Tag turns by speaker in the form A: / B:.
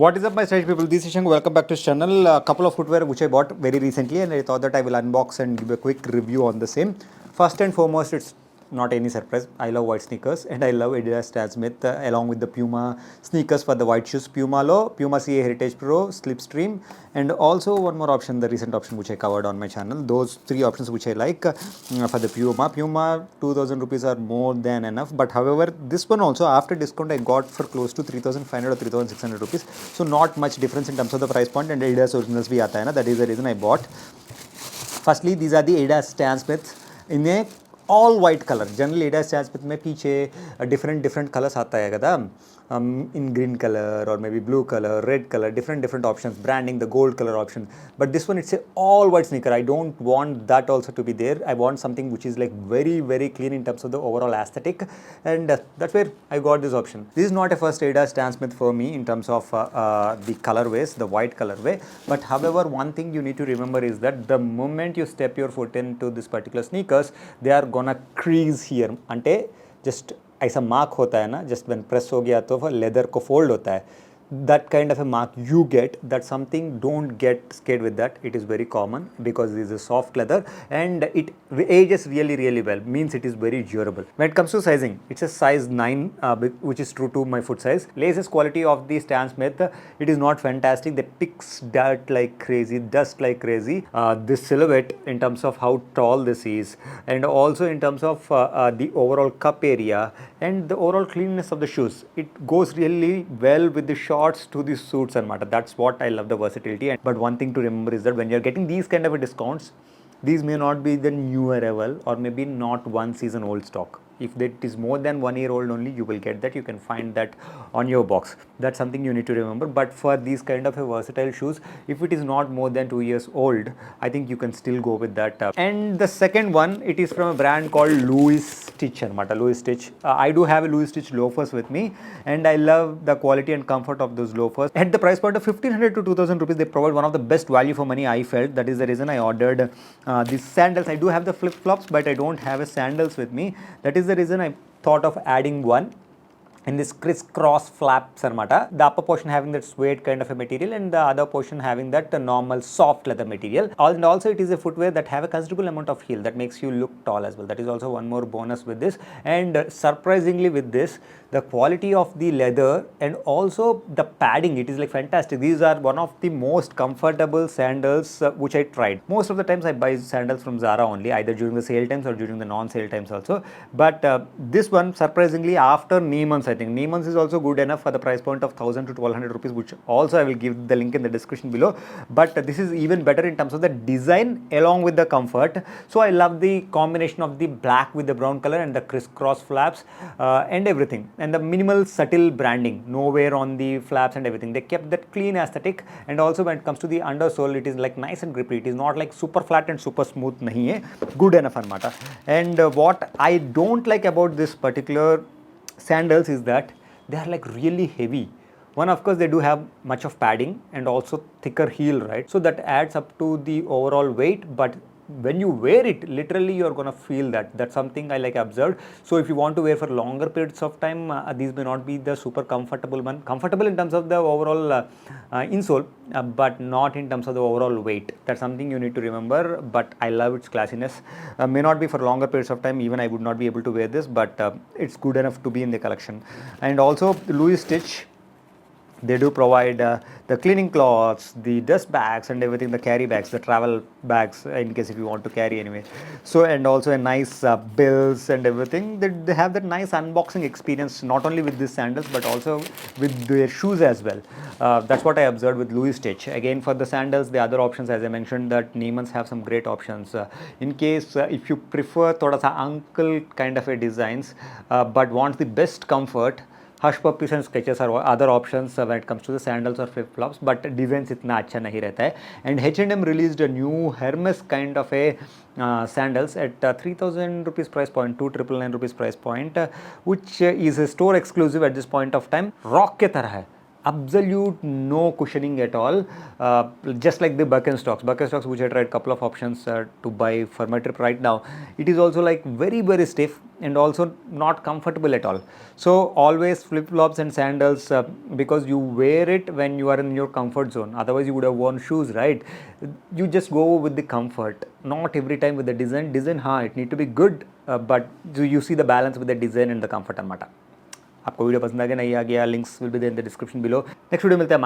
A: What is up, my stylish people? This is Shank. Welcome back to this channel. A couple of footwear which I bought very recently, and I thought that I will unbox and give a quick review on the same. First and foremost, it's not any surprise. I love white sneakers, and I love Adidas Stan Smith along with the Puma sneakers for the white shoes. Puma CA Heritage Pro, Slipstream, and also one more option, the recent option which I covered on my channel. Those three options which I like for the Puma 2000 rupees are more than enough. But however, this one also after discount I got for close to 3500 or 3600 rupees. So not much difference in terms of the price point, and Adidas originals bhi aata hai na. That is the reason I bought. Firstly, these are the Adidas Stan Smith in a all white color. Generally Adidas Stan Smith में पीछे different colors आता है కదా, in green color or maybe blue color, red color, different options, branding, the gold color option. But this one, it's a all white sneaker. I don't want that also to be there. I want something which is like very clean in terms of the overall aesthetic, and that's where I got this option. This is not a first Adidas Stan Smith for me in terms of the colorways, the white colorway. But however, one thing you need to remember is that the moment you step your foot into this particular sneakers, they are gonna crease here. ante just ऐसा mark होता है ना, just when press हो गया तो leather को fold होता है, that kind of a mark you get. That's something, don't get scared with that. It is very common because this is a soft leather and it ages really well, means it is very durable. When it comes to sizing, it's a size 9 which is true to my foot size. Laces quality of the Stan Smith, it is not fantastic. They picks dirt like crazy, dust like crazy. This silhouette in terms of how tall this is, and also in terms of the overall cup area and the overall cleanness of the shoes, it goes really well with the shorts to the suits and matter. That's what I love, the versatility. But one thing to remember is that when you're getting these kind of a discounts, these may not be the new arrival or maybe not one season old stock. If it is more than 1 year old only, you will get that. You can find that on your box. That's something you need to remember. But for these kind of a versatile shoes, if it is not more than 2 years old, I think you can still go with that. And the second one, it is from a brand called Louis Stitch. Louis Stitch. I do have a Louis Stitch loafers with me, and I love the quality and comfort of those loafers. At the price point of 1500 to 2000 rupees, they provide one of the best value for money I felt. That is the reason I ordered these sandals. I do have the flip flops, but I don't have a sandals with me. That is the reason I thought of adding one in this crisscross flaps anamata. The upper portion having that suede kind of a material, and the other portion having that normal soft leather material. And also it is a footwear that have a considerable amount of heel that makes you look tall as well. That is also one more bonus with this. And surprisingly with this, the quality of the leather and also the padding, it is like fantastic. These are one of the most comfortable sandals which I tried. Most of the times I buy sandals from Zara only, either during the sale times or during the non-sale times also. But this one, surprisingly, after Neeman's, I think Neeman's is also good enough for the price point of 1000 to 1200 rupees, which also I will give the link in the description below. But this is even better in terms of the design along with the comfort. So I love the combination of the black with the brown color and the crisscross flaps and everything. And the minimal subtle branding, nowhere on the flaps and everything. They kept that clean aesthetic, and also when it comes to the undersole, it is like nice and grippy. It is not like super flat and super smooth nahi hai. Good enough anamata. And what I don't like about this particular sandals is that they are like really heavy. One, of course, they do have much of padding and also thicker heel, right? So that adds up to the overall weight, but when you wear it, literally you're gonna feel that. That's something I like observed. So if you want to wear for longer periods of time, these may not be the super comfortable one. Comfortable in terms of the overall insole, but not in terms of the overall weight. That's something you need to remember. But I love its classiness. May not be for longer periods of time. Even I would not be able to wear this, but it's good enough to be in the collection. And also Louis Stitch, they do provide the cleaning cloths, the dust bags and everything, the carry bags, the travel bags in case if you want to carry anyway. So, and also a nice bills and everything. They have that nice unboxing experience, not only with these sandals but also with their shoes as well. That's what I observed with Louis Stitch. Again, for the sandals, the other options, as I mentioned, that Neeman's have some great options. In case if you prefer thoda sa ankle kind of a designs but want the best comfort, Hush Puppies and Sketches are other options when it comes to the sandals or flip-flops, but designs itna acha nahi rehta hai. And H&M released a new Hermes kind of a sandals at 3000 rupees price point, 2999 rupees price point, which is a store exclusive at this point of time. Rock ke tarah hai. absolute no cushioning at all, just like the Birkenstocks which I tried couple of options to buy for my trip right now. It is also like very very stiff and also not comfortable at all. So always flip-flops and sandals, because you wear it when you are in your comfort zone. Otherwise you would have worn shoes, right? You just go with the comfort, not every time with the design. It need to be good, but you see the balance with the design and the comfort anamata. आपको video पसंद आ गया नहीं आ गया, links will be there in the description below. Next video मिलते हैं.